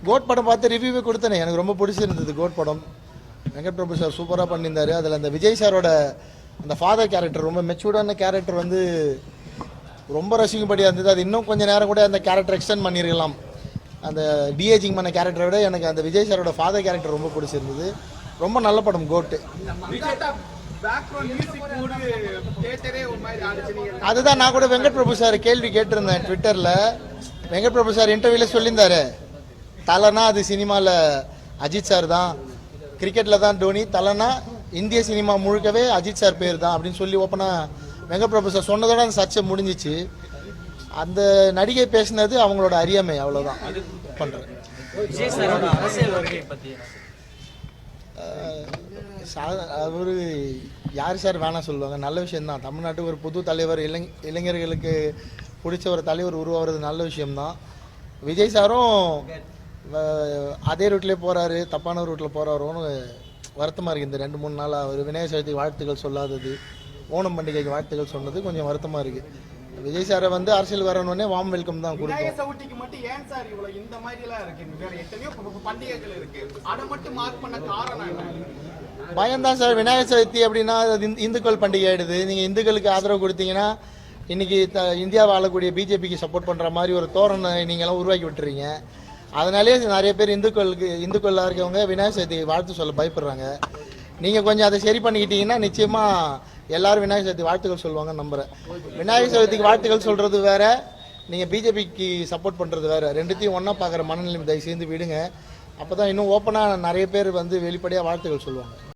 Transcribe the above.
Code படம் பார்த்து ரிவ்யூவே கொடுத்தேனே, எனக்கு ரொம்ப பிடிச்சிருந்தது கோட் படம். வெங்கட் பிரபு சார் சூப்பராக பண்ணியிருந்தாரு. அதில் அந்த விஜய் சாரோட அந்த ஃபாதர் கேரக்டர் ரொம்ப மெச்சூர்டான கேரக்டர் வந்து ரொம்ப ரசிக்கும்படியாக இருந்தது. அது இன்னும் கொஞ்சம் நேரம் கூட அந்த கேரக்டர் எக்ஸ்டெண்ட் பண்ணியிருக்கலாம். அந்த டிஏஜிங் பண்ண கேரக்டரை விட எனக்கு அந்த விஜய் சாரோட ஃபாதர் கேரக்டர் ரொம்ப பிடிச்சிருந்தது. ரொம்ப நல்ல படம் கோட்டு. அதுதான் நான் கூட வெங்கட் பிரபு சார் கேள்வி கேட்டிருந்தேன் ட்விட்டரில். வெங்கட் பிரபு சார் இன்டர்வியூல சொல்லியிருந்தாரு, தலைனா அது சினிமாவில் அஜித் சார் தான், கிரிக்கெட்டில் தான் டோனி, தலைனா இந்திய சினிமா முழுக்கவே அஜித் சார் பேர் தான் அப்படின்னு சொல்லி ஓப்பனாக வெங்கட் பிரபு சார் சொன்னதோட அந்த சர்ச்சை முடிஞ்சிச்சு. அந்த நடிகை பேசினது அவங்களோட அறியாமை, அவ்வளோதான் பண்ணுறேன். அவரு யார் சார் வேணாம் சொல்லுவாங்க, நல்ல விஷயம்தான். தமிழ்நாட்டுக்கு ஒரு புது தலைவர், இளைஞர்களுக்கு பிடிச்ச ஒரு தலைவர் உருவாகிறது நல்ல விஷயம்தான். விஜய் சாரும் அதே ரூட்லேயே போகிறாரு, தப்பான ரூட்டில் போகிறாரோன்னு வருத்தமாக இருக்குது. இந்த 2-3 நாளாக அவர் விநாயகர் சதுர்த்திக்கு வாழ்த்துக்கள் சொல்லாதது, ஓணம் பண்டிகைக்கு வாழ்த்துக்கள் சொன்னது கொஞ்சம் வருத்தமாக இருக்குது. விஜய் சாரை வந்து அரசியல் வரணுன்னே வார்ம் வெல்கம் தான் கொடுக்கும். பயம்தான் சார். விநாயகர் சதுர்த்தி அப்படின்னா இந்துக்கள் பண்டிகை ஆயிடுது. நீங்கள் இந்துக்களுக்கு ஆதரவு கொடுத்தீங்கன்னா இன்னைக்கு இந்தியாவை ஆளக்கூடிய பிஜேபிக்கு சப்போர்ட் பண்ணுற மாதிரி ஒரு தோரணை நீங்களாம் உருவாக்கி விட்டுறீங்க. அதனாலே நிறைய பேர் இந்துக்களாக இருக்கவங்க விநாயகர் சதுர்த்தி வாழ்த்து சொல்ல பயப்படுறாங்க. நீங்கள் கொஞ்சம் அதை சரி பண்ணிக்கிட்டீங்கன்னா நிச்சயமாக எல்லாரும் விநாயகர் சதுர்த்தி வாழ்த்துக்கள் சொல்லுவாங்கன்னு நம்புகிறேன். விநாயகர் சதுர்த்திக்கு வாழ்த்துக்கள் சொல்கிறது வேற, நீங்கள் பிஜேபிக்கு சப்போர்ட் பண்ணுறது வேற. ரெண்டுத்தையும் ஒன்றா பார்க்குற மனநிலைமை தயவு சேர்ந்து விடுங்க. அப்போ தான் இன்னும் ஓப்பனாக நிறைய பேர் வந்து வெளிப்படையாக வாழ்த்துக்கள் சொல்லுவாங்க.